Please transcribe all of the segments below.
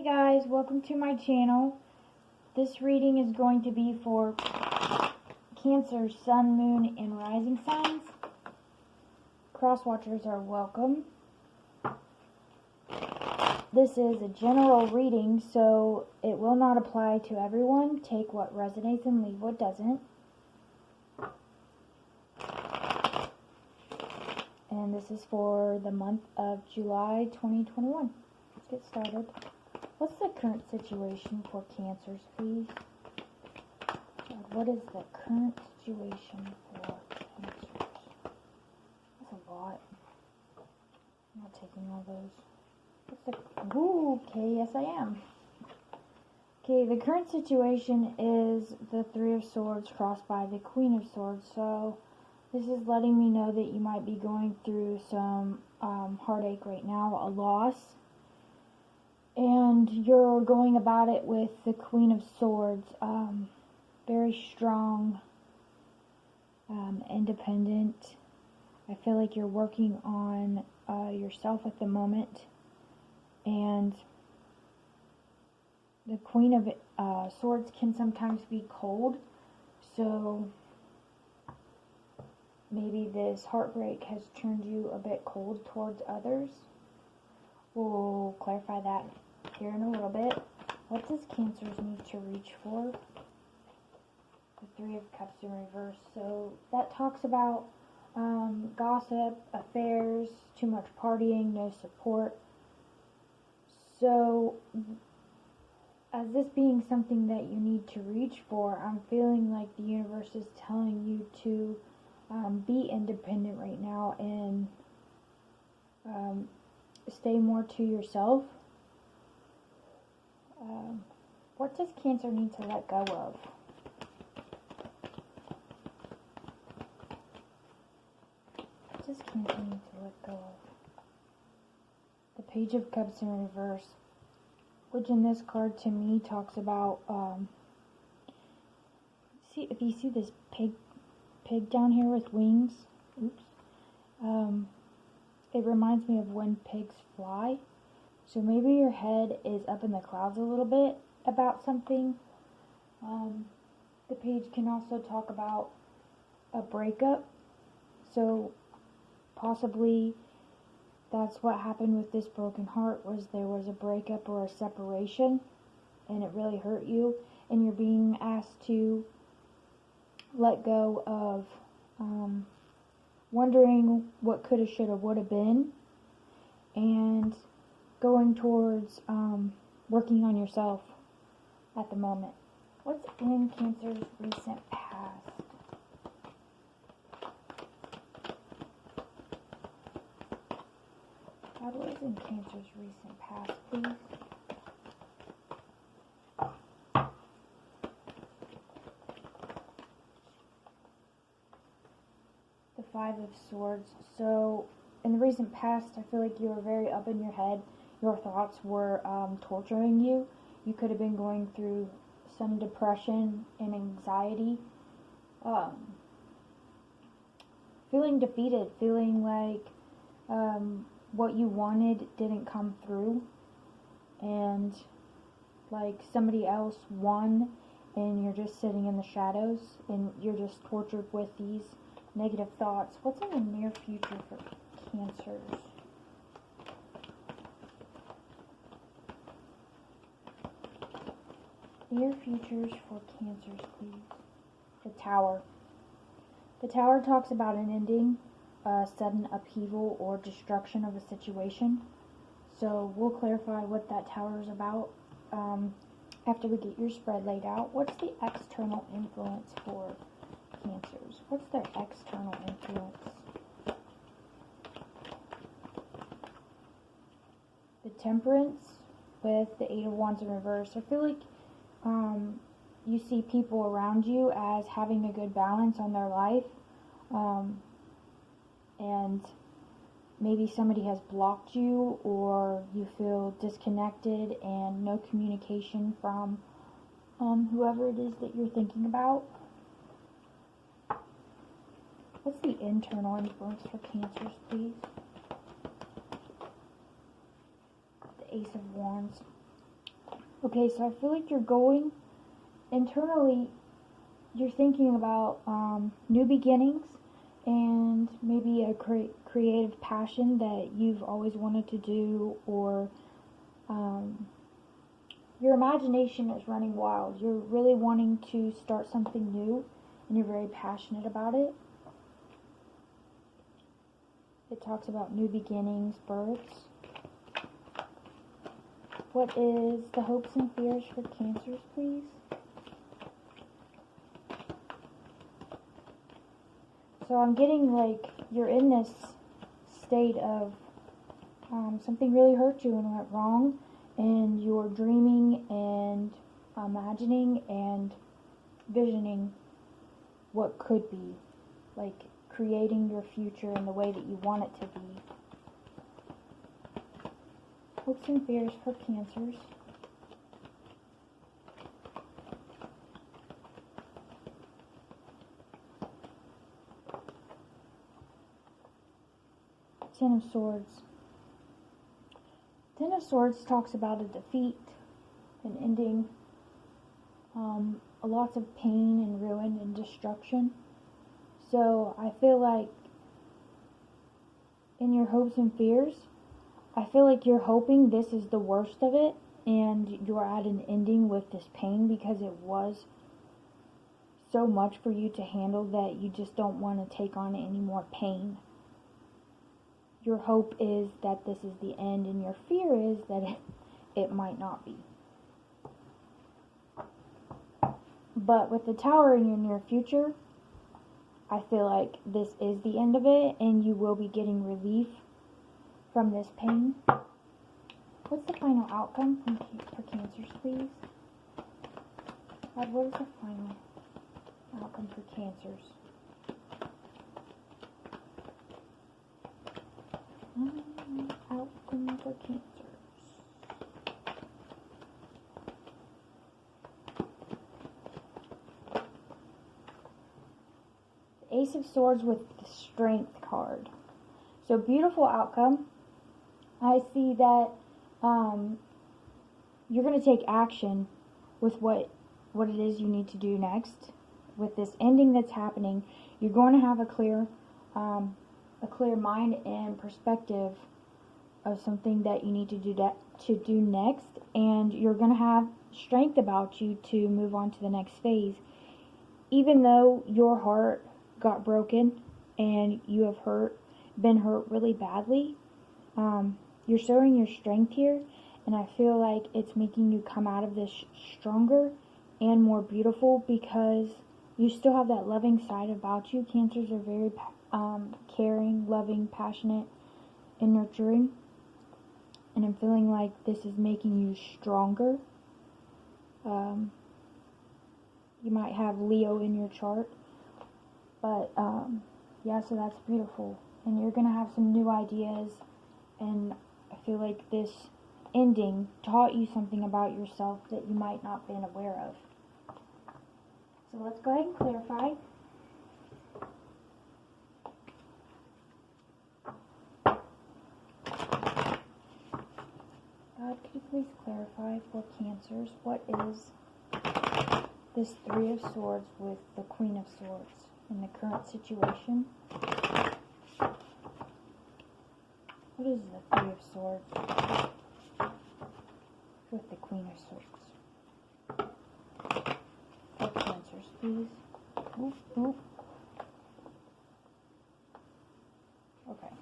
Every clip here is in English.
Hey guys, welcome to my channel. This reading is going to be for Cancer, Sun, Moon, and Rising signs. Cross-watchers are welcome. This is a general reading, so it will not apply to everyone. Take what resonates and leave what doesn't. And this is for the month of July 2021. Let's get started. What's the current situation for Cancers, please? God, what is the current situation for Cancers? That's a lot. I'm not taking all those. What's the... Ooh, okay, yes I am. Okay, the current situation is the Three of Swords crossed by the Queen of Swords. So this is letting me know that you might be going through some heartache right now, a loss. And you're going about it with the Queen of Swords. Very strong, independent. I feel like you're working on yourself at the moment. And the Queen of Swords can sometimes be cold. So maybe this heartbreak has turned you a bit cold towards others. We'll clarify that here in a little bit. What does Cancers need to reach for? The Three of Cups in reverse. So that talks about gossip, affairs, too much partying, no support. So as this being something that you need to reach for, I'm feeling like the universe is telling you to be independent right now and stay more to yourself. What does Cancer need to let go of? What does Cancer need to let go of? The Page of Cups in reverse, which in this card to me talks about, if you see this pig down here with wings, oops, it reminds me of when pigs fly. So maybe your head is up in the clouds a little bit about something. The page can also talk about a breakup. So possibly that's what happened with this broken heart, was there was a breakup or a separation and it really hurt you, and you're being asked to let go of wondering what coulda, shoulda, woulda been, and going towards working on yourself at the moment. What's in Cancer's recent past? God, what is in Cancer's recent past, please? The Five of Swords. So in the recent past, I feel like you were very up in your head. Your thoughts were torturing you. You could have been going through some depression and anxiety. Feeling defeated. Feeling like what you wanted didn't come through. And like somebody else won and you're just sitting in the shadows and you're just tortured with these negative thoughts. What's in the near future for Cancers? Near futures for Cancers, please. The Tower. The Tower talks about an ending, sudden upheaval or destruction of a situation. So we'll clarify what that Tower is about after we get your spread laid out. What's the external influence for Cancers? What's their external influence? The Temperance with the Eight of Wands in reverse. I feel like you see people around you as having a good balance on their life, and maybe somebody has blocked you, or you feel disconnected and no communication from whoever it is that you're thinking about. What's the internal influence for Cancers, please? The Ace of Wands. Okay, so I feel like you're going internally, you're thinking about new beginnings and maybe a creative passion that you've always wanted to do, or um, your imagination is running wild. You're really wanting to start something new and you're very passionate about it. It talks about new beginnings, births. What is the hopes and fears for Cancers, please? So I'm getting like you're in this state of something really hurt you and went wrong, and you're dreaming and imagining and visioning what could be, like creating your future in the way that you want it to be. Hopes and fears for Cancers. Ten of Swords. Ten of Swords talks about a defeat, an ending, lots of pain and ruin and destruction. So I feel like in your hopes and fears, I feel like you're hoping this is the worst of it and you're at an ending with this pain because it was so much for you to handle that you just don't want to take on any more pain. Your hope is that this is the end, and your fear is that it might not be. But with the Tower in your near future, I feel like this is the end of it, and you will be getting relief from this pain. What's the final outcome for Cancers, please? God, what is the final outcome for Cancers? Outcome for Cancers. The Ace of Swords with the Strength card. So beautiful outcome. I see that you're going to take action with what it is you need to do next. With this ending that's happening, you're going to have a clear mind and perspective of something that you need to do next, and you're going to have strength about you to move on to the next phase. Even though your heart got broken and you have been hurt really badly, you're showing your strength here, and I feel like it's making you come out of this stronger and more beautiful because you still have that loving side about you. Cancers are very caring, loving, passionate, and nurturing. And I'm feeling like this is making you stronger. You might have Leo in your chart. But, yeah, so that's beautiful. And you're going to have some new ideas. And I feel like this ending taught you something about yourself that you might not have been aware of. So let's go ahead and clarify. God, could you please clarify for Cancers, what is this Three of Swords with the Queen of Swords in the current situation? What is the Three of Swords with the Queen of Swords? For Cancers, please. Oop, oop. Okay.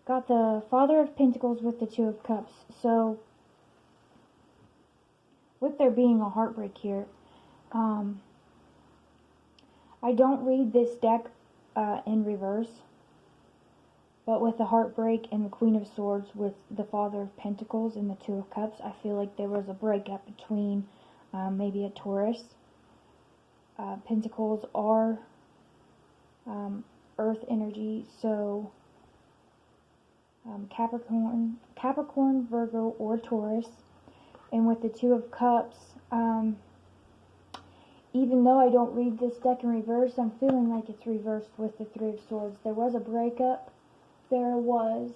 Got the Father of Pentacles with the Two of Cups. So, with there being a heartbreak here, I don't read this deck in reverse, but with the heartbreak and the Queen of Swords with the Father of Pentacles and the Two of Cups, I feel like there was a breakup between maybe a Taurus. Pentacles are earth energy, so Capricorn, Virgo, or Taurus. And with the Two of Cups, even though I don't read this deck in reverse, I'm feeling like it's reversed with the Three of Swords. There was a breakup there was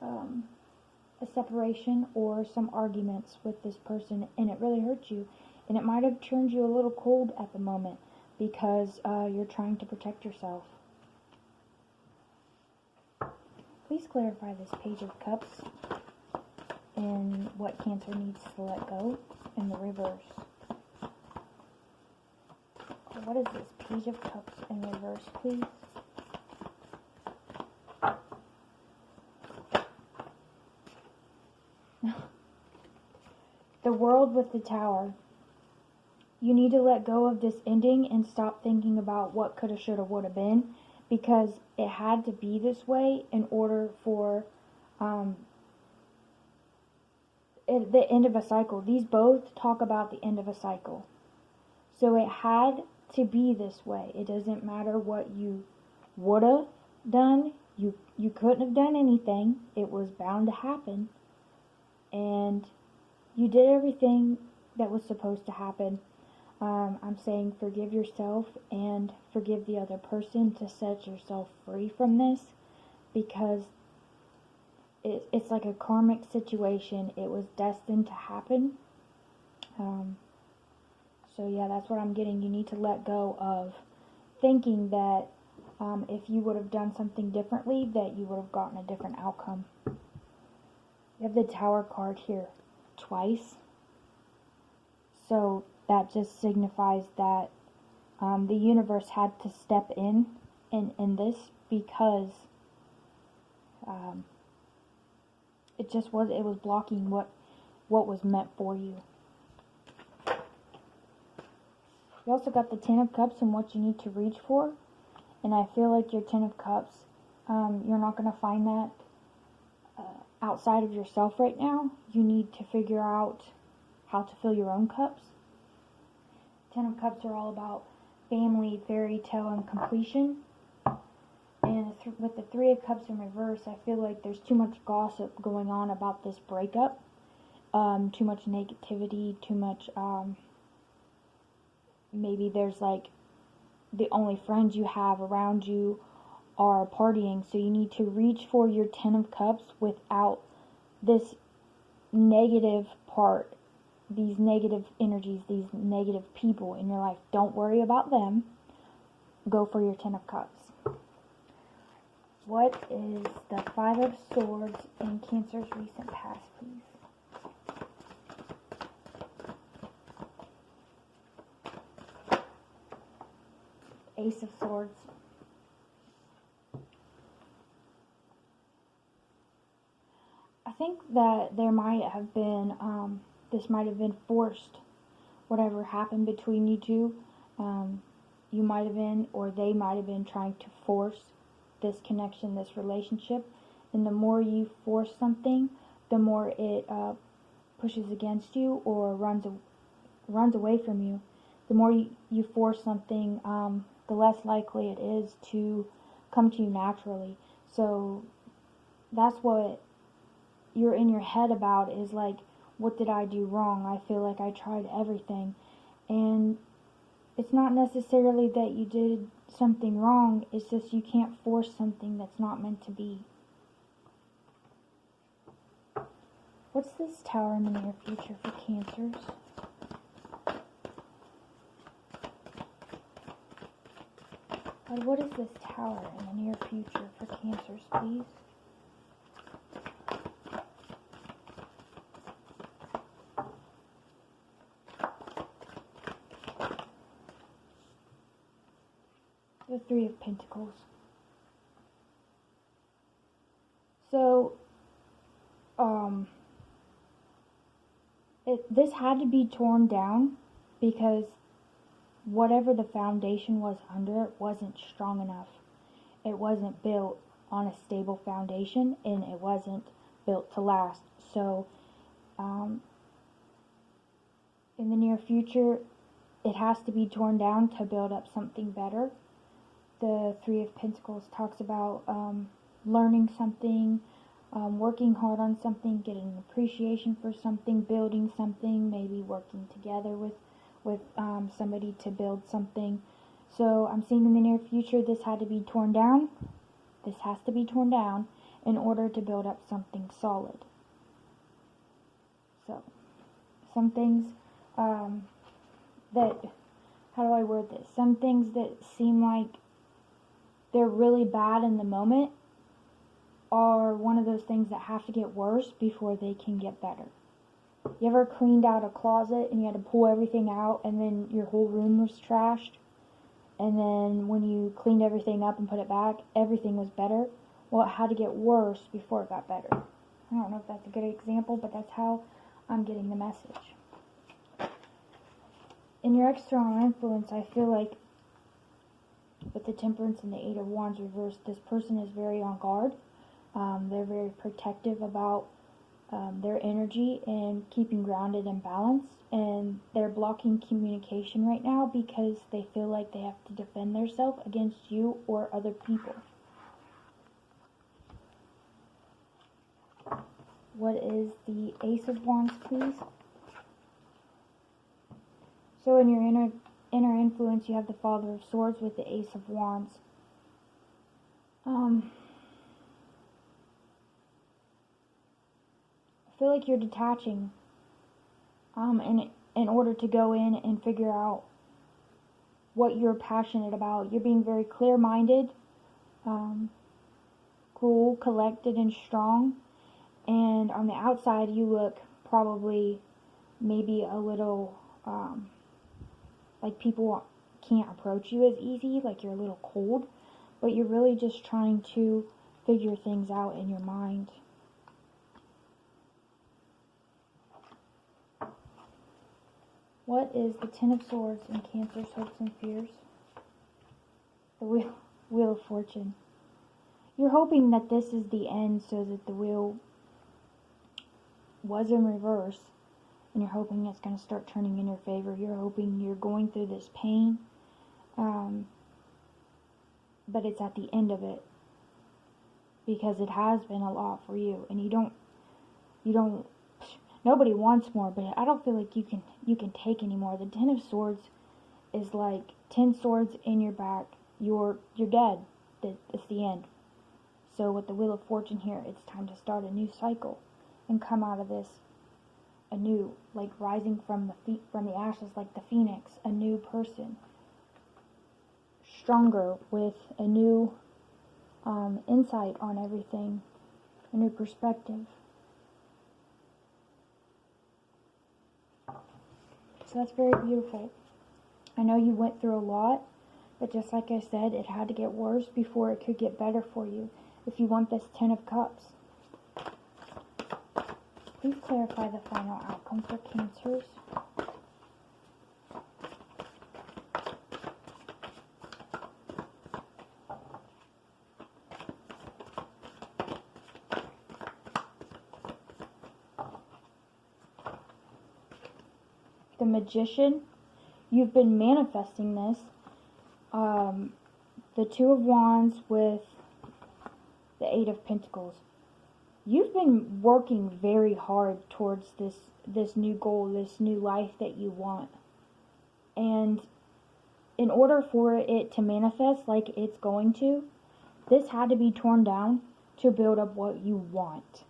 a separation or some arguments with this person and it really hurt you, and it might have turned you a little cold at the moment because you're trying to protect yourself. Please clarify this Page of Cups and what Cancer needs to let go in the reverse. What is this Page of Cups in reverse, please? The World with the Tower. You need to let go of this ending and stop thinking about what coulda, shoulda, woulda been, because it had to be this way in order for the end of a cycle. These both talk about the end of a cycle. So it had to be this way. It doesn't matter what you woulda done. You couldn't have done anything. It was bound to happen. And you did everything that was supposed to happen. I'm saying forgive yourself and forgive the other person to set yourself free from this, because it's like a karmic situation. It was destined to happen. So yeah, that's what I'm getting. You need to let go of thinking that if you would have done something differently, that you would have gotten a different outcome. You have the Tower card here twice. So that just signifies that the universe had to step in this, because it was blocking what was meant for you. You also got the Ten of Cups and what you need to reach for. And I feel like your Ten of Cups, you're not going to find that outside of yourself right now. You need to figure out how to fill your own cups. Ten of Cups are all about family, fairy tale, and completion. And with the Three of Cups in reverse, I feel like there's too much gossip going on about this breakup. Too much negativity, too much, maybe there's like the only friends you have around you are partying. So you need to reach for your Ten of Cups without this negative part, these negative energies, these negative people in your life. Don't worry about them. Go for your Ten of Cups. What is the Five of Swords in Cancer's recent past, please? Ace of Swords. I think that there might have been, this might have been forced. Whatever happened between you two, you might have been, or they might have been trying to force this connection, this relationship. And the more you force something, the more it pushes against you or runs away from you. The more you force something, the less likely it is to come to you naturally. So that's what you're in your head about, is like, what did I do wrong? I feel like I tried everything. And it's not necessarily that you did something wrong, it's just you can't force something that's not meant to be. What's this Tower in the near future for Cancers? God, what is this Tower in the near future for Cancers, please? The Three of Pentacles. So, this had to be torn down because whatever the foundation was under it wasn't strong enough. It wasn't built on a stable foundation, and it wasn't built to last. So, in the near future, it has to be torn down to build up something better. The Three of Pentacles talks about learning something, working hard on something, getting appreciation for something, building something, maybe working together with somebody to build something. So I'm seeing in the near future this had to be torn down. This has to be torn down, in order to build up something solid. So, some things that, how do I word this? Some things that seem like they're really bad in the moment are one of those things that have to get worse before they can get better. You ever cleaned out a closet and you had to pull everything out and then your whole room was trashed? And then when you cleaned everything up and put it back, everything was better? Well, it had to get worse before it got better. I don't know if that's a good example, but that's how I'm getting the message. In your external influence, I feel like with the Temperance and the Eight of Wands reversed, this person is very on guard. They're very protective about their energy and keeping grounded and balanced, and they're blocking communication right now because they feel like they have to defend themselves against you or other people. What is the Ace of Wands, please? So in your inner influence, you have the Father of Swords with the Ace of Wands. I feel like you're detaching in order to go in and figure out what you're passionate about. You're being very clear-minded, cool, collected, and strong. And on the outside, you look probably maybe a little like people can't approach you as easy, like you're a little cold, but you're really just trying to figure things out in your mind. What is the Ten of Swords in Cancer's hopes and fears? The Wheel of Fortune. You're hoping that this is the end so that the wheel was in reverse, and you're hoping it's going to start turning in your favor. You're hoping you're going through this pain, but it's at the end of it, because it has been a lot for you, and you don't, nobody wants more, but I don't feel like you can take anymore. The Ten of Swords is like 10 swords in your back. You're dead. It's the end. So with the Wheel of Fortune here, it's time to start a new cycle and come out of this anew, like rising from the ashes like the phoenix, a new person, stronger, with a new insight on everything, a new perspective. So that's very beautiful. I know you went through a lot, but just like I said, it had to get worse before it could get better for you. If you want this Ten of Cups, please clarify the final outcome for Cancers. The Magician, you've been manifesting this. The Two of Wands with the Eight of Pentacles. You've been working very hard towards this new goal, this new life that you want. And in order for it to manifest like it's going to, this had to be torn down to build up what you want.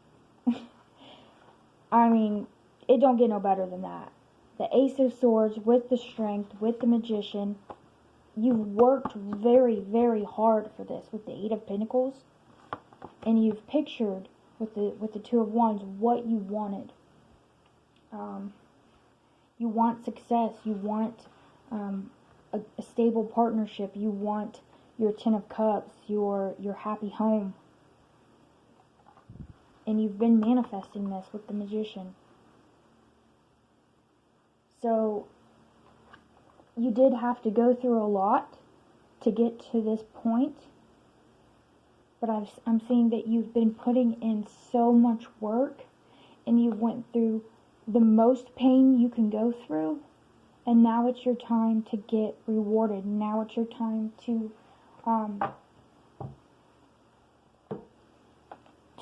I mean, it don't get no better than that. The Ace of Swords with the Strength, with the Magician. You've worked very, very hard for this with the Eight of Pentacles. And you've pictured with the Two of Wands what you wanted. You want success. You want a stable partnership. You want your Ten of Cups, your happy home. And you've been manifesting this with the Magician. So you did have to go through a lot to get to this point. But I'm seeing that you've been putting in so much work, and you went through the most pain you can go through, and now it's your time to get rewarded. Now it's your time to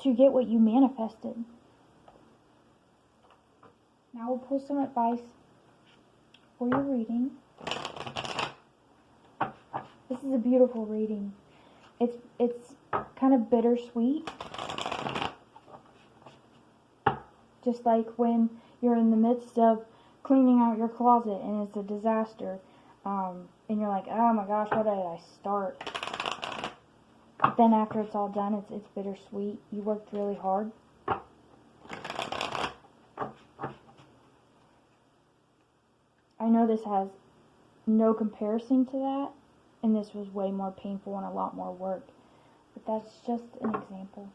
get what you manifested. Now we'll pull some advice for your reading. This is a beautiful reading. It's kind of bittersweet Just like when you're in the midst of cleaning out your closet and it's a disaster, and you're like, oh my gosh, where did I start? But then after it's all done, it's bittersweet. You worked really hard. I know this has no comparison to that, and this was way more painful and a lot more work. But that's just an example.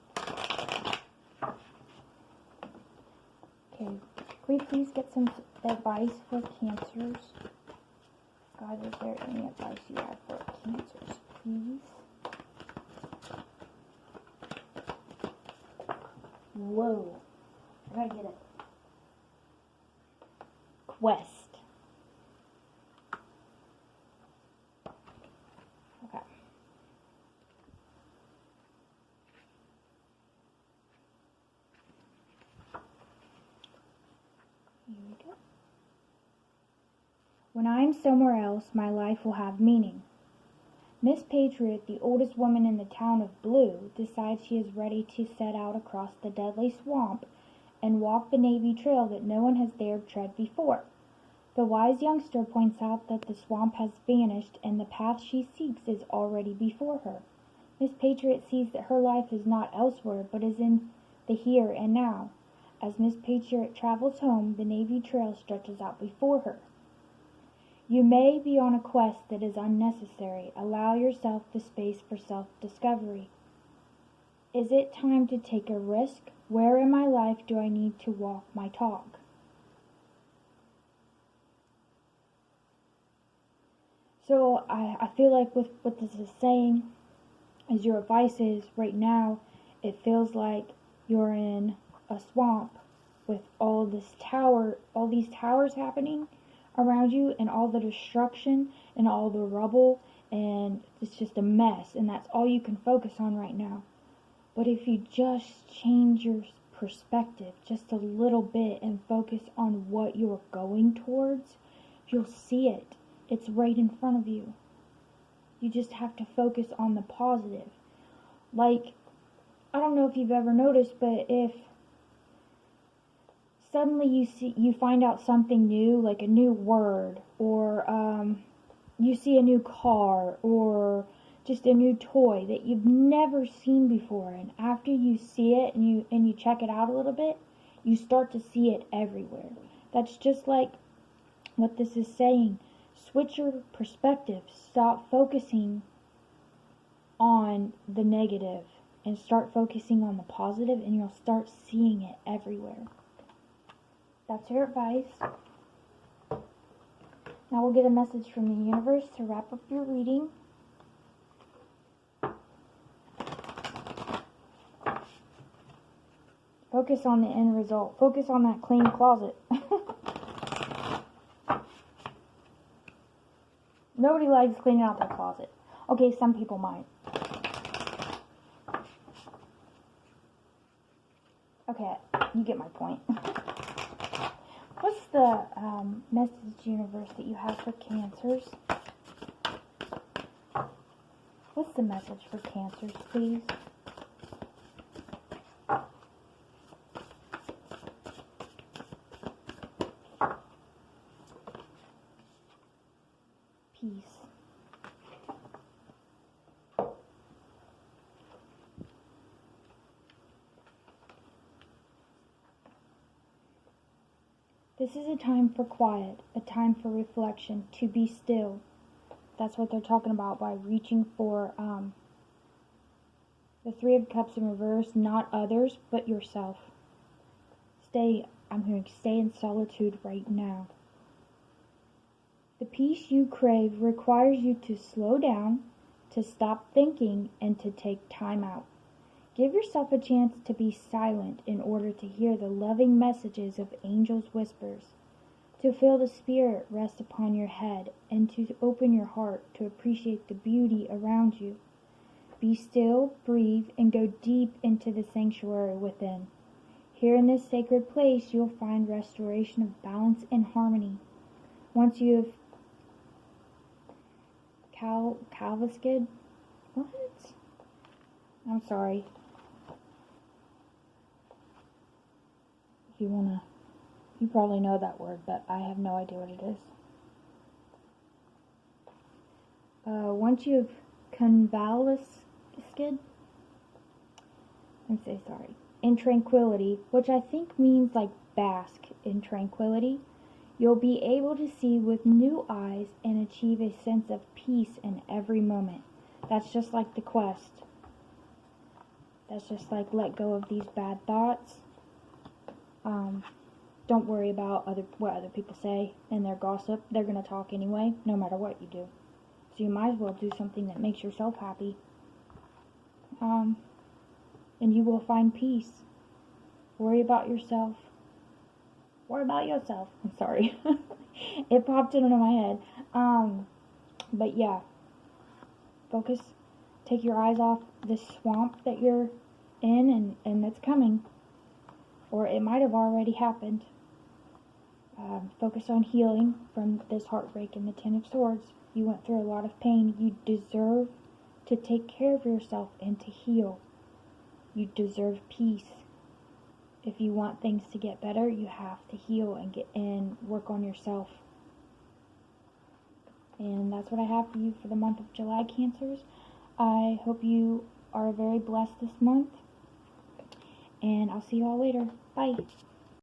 Okay, can we please get some advice for cancers? God, is there any advice you have for cancers, please? Whoa, I gotta get it. Quest. Okay. Here we go. When I am somewhere else, my life will have meaning. Miss Patriot, the oldest woman in the town of Blue, decides she is ready to set out across the deadly swamp and walk the Navy Trail that no one has dared tread before. The wise youngster points out that the swamp has vanished and the path she seeks is already before her. Miss Patriot sees that her life is not elsewhere but is in the here and now. As Miss Patriot travels home, the Navy Trail stretches out before her. You may be on a quest that is unnecessary. Allow yourself the space for self-discovery. Is it time to take a risk? Where in my life do I need to walk my talk? So I feel like with what this is saying is your advice is right now it feels like you're in a swamp with all these towers happening around you and all the destruction and all the rubble, and it's just a mess, and that's all you can focus on right now. But if you just change your perspective just a little bit and focus on what you're going towards, you'll see it. It's right in front of you. You just have to focus on the positive. Like, I don't know if you've ever noticed, but if suddenly you find out something new, like a new word, or you see a new car, or just a new toy that you've never seen before, and after you see it and you check it out a little bit, you start to see it everywhere. That's just like what this is saying. Switch your perspective. Stop focusing on the negative and start focusing on the positive, and you'll start seeing it everywhere. That's your advice. Now we'll get a message from the universe to wrap up your reading. Focus on the end result. Focus on that clean closet. Nobody likes cleaning out their closet. Okay, some people might. Okay, you get my point. What's the message, universe, that you have for cancers? What's the message for cancers, please? Peace. This is a time for quiet, a time for reflection, to be still. That's what they're talking about by reaching for the Three of Cups in reverse, not others, but yourself. I'm hearing stay in solitude right now. The peace you crave requires you to slow down, to stop thinking, and to take time out. Give yourself a chance to be silent in order to hear the loving messages of angels' whispers, to feel the Spirit rest upon your head, and to open your heart to appreciate the beauty around you. Be still, breathe, and go deep into the sanctuary within. Here in this sacred place, you'll find restoration of balance and harmony. Once you have Calvaskid? What? I'm sorry. If you wanna, you probably know that word, but I have no idea what it is. Once you've convalesced, in tranquility, which I think means like bask in tranquility, you'll be able to see with new eyes and achieve a sense of peace in every moment. That's just like the quest. That's just like let go of these bad thoughts. Don't worry about what other people say and their gossip. They're going to talk anyway, no matter what you do. So you might as well do something that makes yourself happy. And you will find peace. Worry about yourself. Worry about yourself. I'm sorry. It popped into my head. But yeah. Focus. Take your eyes off this swamp that you're in and that's coming. Or it might have already happened. Focus on healing from this heartbreak and the Ten of Swords. You went through a lot of pain. You deserve to take care of yourself and to heal. You deserve peace. If you want things to get better, you have to heal and work on yourself. And that's what I have for you for the month of July, Cancers. I hope you are very blessed this month. And I'll see you all later. Bye.